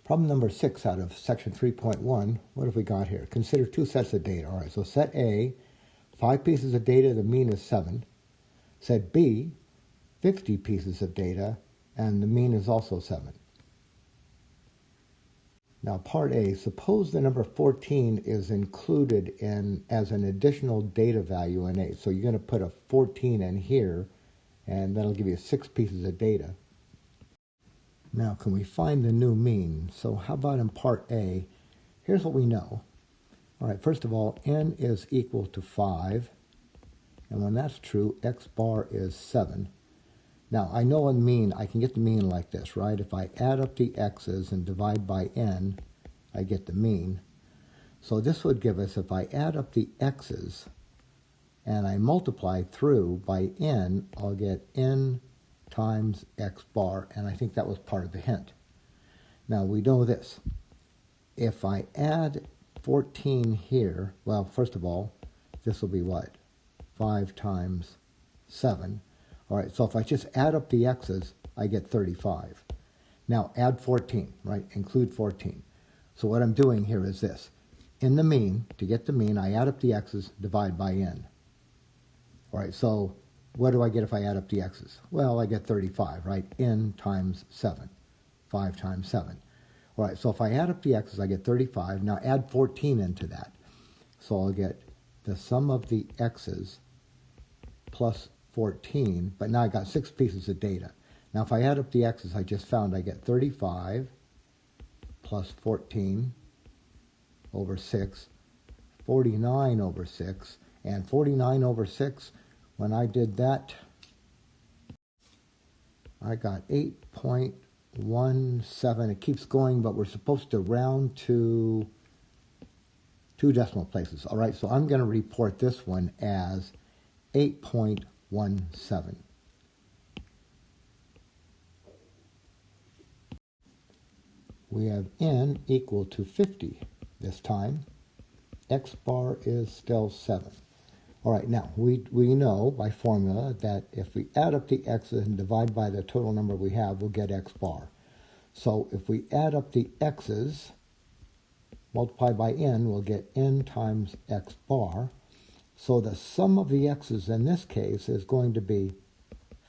Problem number 6 out of section 3.1, what have we got here? Consider two sets of data. All right, so set A, 5 pieces of data, the mean is 7. Set B, 50 pieces of data, and the mean is also 7. Now part A, suppose the number 14 is included in as an additional data value in A. So you're going to put a 14 in here, and that'll give you 6 pieces of data. Now, can we find the new mean? So how about in part A? Here's what we know. All right, first of all, n is equal to 5. And when that's true, x bar is 7. Now, I know a mean, I can get the mean like this, right? If I add up the x's and divide by n, I get the mean. So this would give us, if I add up the x's and I multiply through by n, I'll get n times x bar, and I think that was part of the hint. Now we know this. If I add 14 here, well, first of all, this will be what? 5 times 7. All right, so if I just add up the x's, I get 35. Now add 14, right? Include 14. So what I'm doing here is this. In the mean, to get the mean, I add up the x's, divide by n. All right, so what do I get if I add up the x's? Well, I get 35, right? N times 7. 5 times 7. All right, so if I add up the x's, I get 35. Now add 14 into that. So I'll get the sum of the x's plus 14, but now I got 6 pieces of data. Now if I add up the x's I just found, I get 35 plus 14 over 6, 49 over 6, and 49 over 6, when I did that, I got 8.17. It keeps going, but we're supposed to round to 2 decimal places. All right, so I'm going to report this one as 8.17. We have n equal to 50 this time. X bar is still 7. All right, now, we know by formula that if we add up the x's and divide by the total number we have, we'll get x bar. So if we add up the x's, multiply by n, we'll get n times x bar. So the sum of the x's in this case is going to be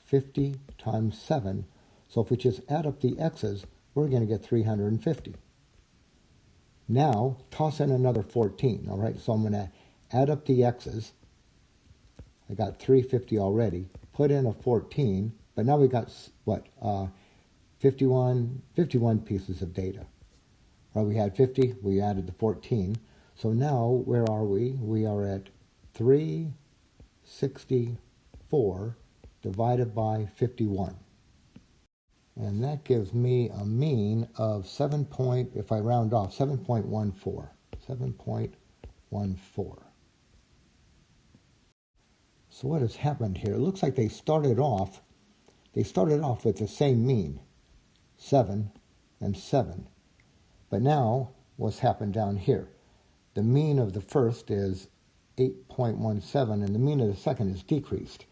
50 times 7. So if we just add up the x's, we're going to get 350. Now, toss in another 14, all right? So I'm going to add up the x's. I got 350 already. Put in a 14, but now we got, what, 51 pieces of data. Right, we had 50, we added the 14. So now, where are we? We are at 364 divided by 51. And that gives me a mean of if I round off, 7.14. 7.14. So what has happened here? It looks like they started off with the same mean, 7 and 7. But now, what's happened down here? The mean of the first is 8.17, and the mean of the second is decreased.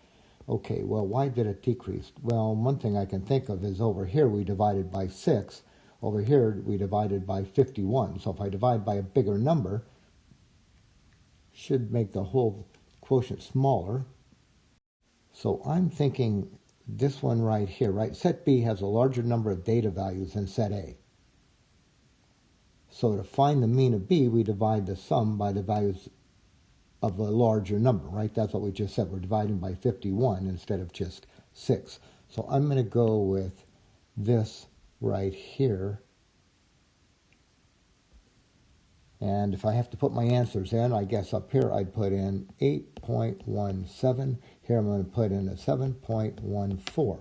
Okay, well, why did it decrease? Well, one thing I can think of is over here we divided by 6. Over here we divided by 51. So if I divide by a bigger number, should make the whole quotient smaller. So I'm thinking this one right here, right? Set B has a larger number of data values than set A. So to find the mean of B, we divide the sum by the values of a larger number, right? That's what we just said. We're dividing by 51 instead of just 6. So I'm going to go with this right here. And if I have to put my answers in, I guess up here I'd put in 8.17. Here I'm going to put in a 7.14.